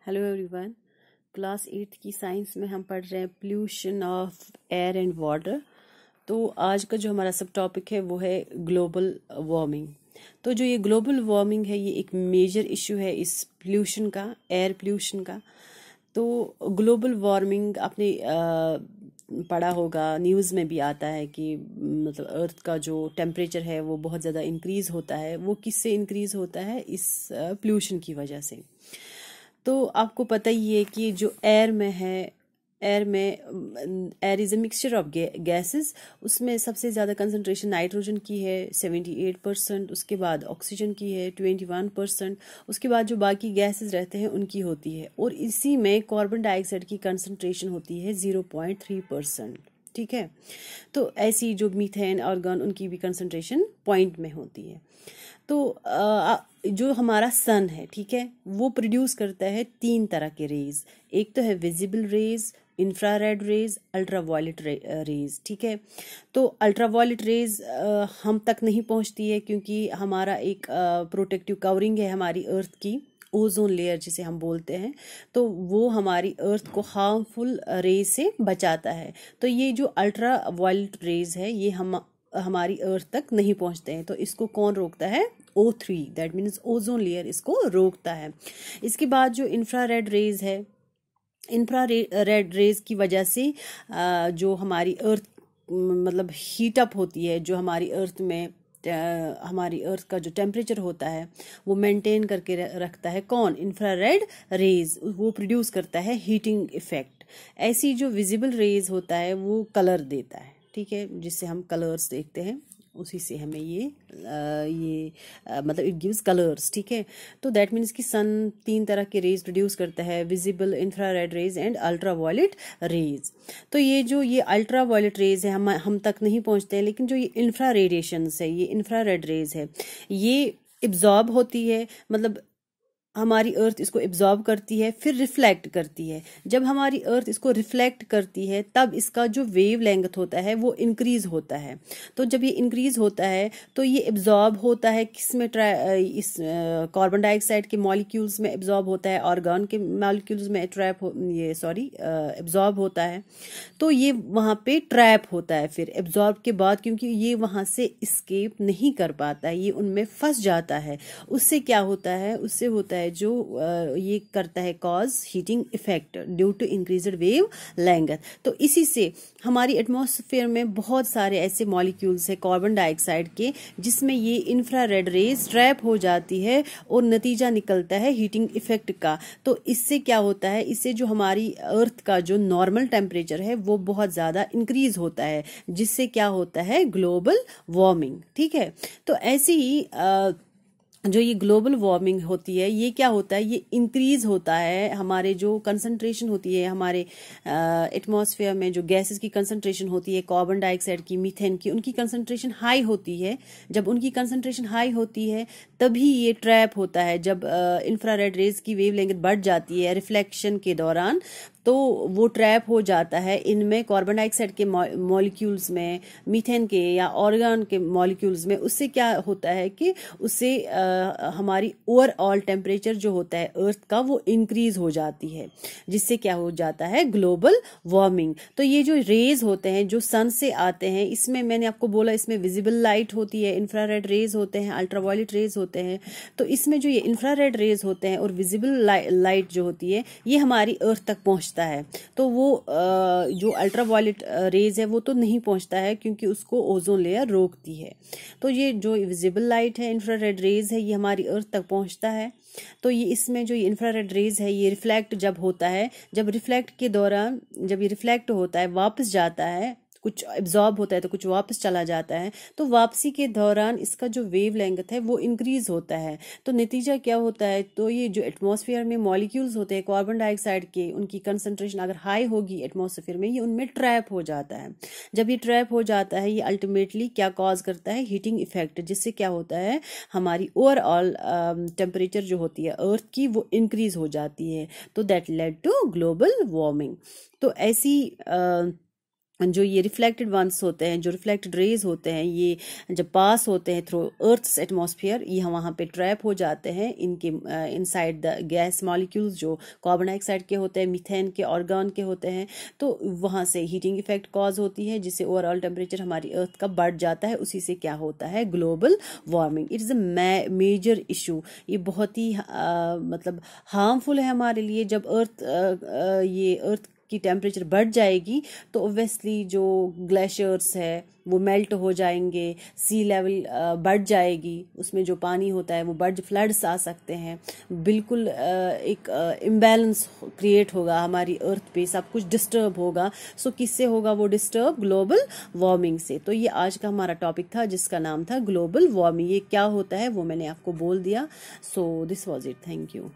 Hello everyone. Class 8 की science में हम पढ़ रहे हैं pollution of air and water. तो आज का जो हमारा सब टॉपिक है वो है ग्लोबल वार्मिंग। तो जो ये ग्लोबल वार्मिंग है ये एक मेजर इशू है इस पोल्यूशन का, एयर पोल्यूशन का। तो ग्लोबल वार्मिंग आपने पढ़ा होगा, न्यूज़ में भी आता है कि मतलब अर्थ का जो टेम्परेचर है वो बहुत ज़्यादा इंक्रीज़ होता है। वो किससे इंक्रीज़ होता है? इस पोल्यूशन की वजह से। तो आपको पता ही है कि जो एयर में है, air is a mixture of gases. उसमें सबसे ज़्यादा कंसंट्रेशन नाइट्रोजन की है 78%, उसके बाद ऑक्सीजन की है 21%, उसके बाद जो बाकी गैसेस रहते हैं उनकी होती है, और इसी में कार्बन डाइऑक्साइड की कंसंट्रेशन होती है 0.3%। ठीक है। तो ऐसी जो मीथेन ऑर्गन उनकी भी कंसंट्रेशन पॉइंट में होती है। तो जो हमारा सन है, ठीक है, वो प्रोड्यूस करता है 3 तरह के रेज। एक तो है visible raise, infrared rays, ultraviolet rays. ठीक है। तो अल्ट्रावायलेट रेज हम तक नहीं पहुंचती है क्योंकि हमारा एक प्रोटेक्टिव कवरिंग है हमारी अर्थ की, ओजोन लेयर जिसे हम बोलते हैं। तो वो हमारी अर्थ को हार्मफुल रेज से बचाता है। तो ये जो अल्ट्रा वायलेट रेज है ये हमारी अर्थ तक नहीं पहुंचते हैं। तो इसको कौन रोकता है? O3, that means ozone layer इसको रोकता है। इसके बाद जो इंफ्रारेड रेज है, इंफ्रारेड रेज की वजह से जो हमारी अर्थ मतलब हीट अप होती है, जो हमारी अर्थ में हमारी अर्थ का जो टेम्परेचर होता है वो मेंटेन करके रखता है। कौन? Infrared rays. वो प्रोड्यूस करता है हीटिंग इफेक्ट। ऐसी जो विजिबल रेज होता है वो कलर देता है, ठीक है, जिससे हम कलर्स देखते हैं, उसी से हमें मतलब इट गिव्स कलर्स। ठीक है। तो दैट मीन्स कि सन 3 तरह के रेज प्रोड्यूस करता है, visible, infrared rays and ultraviolet rays. तो ये अल्ट्रावायलेट रेज है हम तक नहीं पहुंचते हैं, लेकिन जो ये इंफ्रा रेडिएशंस है, ये इंफ्रारेड रेज है, ये एब्जॉर्ब होती है, मतलब हमारी अर्थ इसको एब्जॉर्ब करती है, फिर रिफ्लेक्ट करती है। जब हमारी अर्थ इसको रिफ्लेक्ट करती है तब इसका जो वेव लेंथ होता है वो इंक्रीज होता है। तो जब ये इंक्रीज होता है तो ये एब्जॉर्ब होता है किसमें? इस कार्बन डाइऑक्साइड के मॉलिक्यूल्स में एब्जॉर्ब होता है, ऑर्गन के मॉलिक्यूल्स में एब्जॉर्ब होता है। तो ये वहाँ पे ट्रैप होता है फिर एब्जॉर्ब के बाद, क्योंकि ये वहाँ से एस्केप नहीं कर पाता है, ये उनमें फंस जाता है। उससे क्या होता है? उससे होता है जो ये करता है cause heating effect due to increased wave length. तो इसी से हमारी एटमॉस्फेयर में बहुत सारे ऐसे मॉलिक्यूल्स है कार्बन डाइऑक्साइड के, जिसमें ये इंफ्रारेड रेज ट्रैप हो जाती है और नतीजा निकलता है हीटिंग इफेक्ट का। तो इससे क्या होता है? इससे जो हमारी अर्थ का जो नॉर्मल टेम्परेचर है वो बहुत ज्यादा इंक्रीज होता है, जिससे क्या होता है? Global warming. ठीक है। तो ऐसे ही जो ये ग्लोबल वार्मिंग होती है ये क्या होता है? ये इंक्रीज होता है, हमारे जो कंसंट्रेशन होती है हमारे एटमॉस्फेयर में, जो गैसेस की कंसंट्रेशन होती है, कार्बन डाइऑक्साइड की, मीथेन की, उनकी कंसंट्रेशन हाई होती है। जब उनकी कंसंट्रेशन हाई होती है तभी ये ट्रैप होता है। जब इंफ्रारेड रेज की वेवलेंथ बढ़ जाती है रिफ्लेक्शन के दौरान, तो वो ट्रैप हो जाता है इनमें, कार्बन डाइऑक्साइड के मॉलिक्यूल्स में, मीथेन के या ऑर्गन के मॉलिक्यूल्स में। उससे क्या होता है कि उससे हमारी ओवरऑल टेम्परेचर जो होता है अर्थ का वो इंक्रीज हो जाती है, जिससे क्या हो जाता है? Global warming. तो ये जो रेज होते हैं जो सन से आते हैं, इसमें मैंने आपको बोला इसमें विजिबल लाइट होती है, इंफ्रारेड रेज होते हैं, अल्ट्रावायलेट रेज होते हैं। तो इसमें जो ये इंफ्रारेड रेज होते हैं और विजिबल लाइट जो होती है ये हमारी अर्थ तक पहुंचता है। तो वो जो अल्ट्रावायलेट रेज है वो तो नहीं पहुंचता है क्योंकि उसको ओजोन लेयर रोकती है। तो ये जो विजिबल लाइट है, इंफ्रारेड रेज है, ये हमारी अर्थ तक पहुंचता है। तो ये इसमें जो ये इंफ्रारेड रेज है ये रिफ्लेक्ट जब होता है, जब रिफ्लेक्ट के दौरान जब ये रिफ्लेक्ट होता है वापस जाता है, कुछ एब्जॉर्ब होता है तो कुछ वापस चला जाता है। तो वापसी के दौरान इसका जो वेव लेंथ है वो इंक्रीज होता है। तो नतीजा क्या होता है? तो ये जो एटमॉस्फेयर में मॉलिक्यूल्स होते हैं कार्बन डाइऑक्साइड के, उनकी कंसंट्रेशन अगर हाई होगी एटमॉस्फेयर में, ये उनमें ट्रैप हो जाता है। जब ये ट्रैप हो जाता है ये अल्टीमेटली क्या कॉज करता है? हीटिंग इफेक्ट, जिससे क्या होता है? हमारी ओवरऑल टेम्परेचर जो होती है अर्थ की वो इंक्रीज हो जाती है। तो that led to global warming. तो ऐसी जो ये रिफ्लेक्टेड वंस होते हैं, जो रिफ्लेक्टेड रेज होते हैं, ये जब पास होते हैं थ्रू अर्थ्स एटमॉस्फेयर, ये वहाँ पे ट्रैप हो जाते हैं इनके इनसाइड द गैस मॉलिक्यूल्स जो कार्बन डाइऑक्साइड के होते हैं, मीथेन के, ऑर्गन के होते हैं। तो वहाँ से हीटिंग इफेक्ट कॉज होती है, जिससे ओवरऑल टेम्परेचर हमारी अर्थ का बढ़ जाता है। उसी से क्या होता है, global warming. It is a major issue. ये बहुत ही मतलब हार्मफुल है हमारे लिए। जब ये अर्थ की टेम्परेचर बढ़ जाएगी तो ओब्वियसली जो ग्लेशियर्स है वो मेल्ट हो जाएंगे, सी लेवल बढ़ जाएगी, उसमें जो पानी होता है वो बढ़, फ्लड्स आ सकते हैं, बिल्कुल एक इम्बैलेंस क्रिएट होगा हमारी अर्थ पे, सब कुछ डिस्टर्ब होगा। सो किससे होगा वो डिस्टर्ब, ग्लोबल वार्मिंग से। तो ये आज का हमारा टॉपिक था जिसका नाम था ग्लोबल वार्मिंग। ये क्या होता है वो मैंने आपको बोल दिया। So this was it, thank you.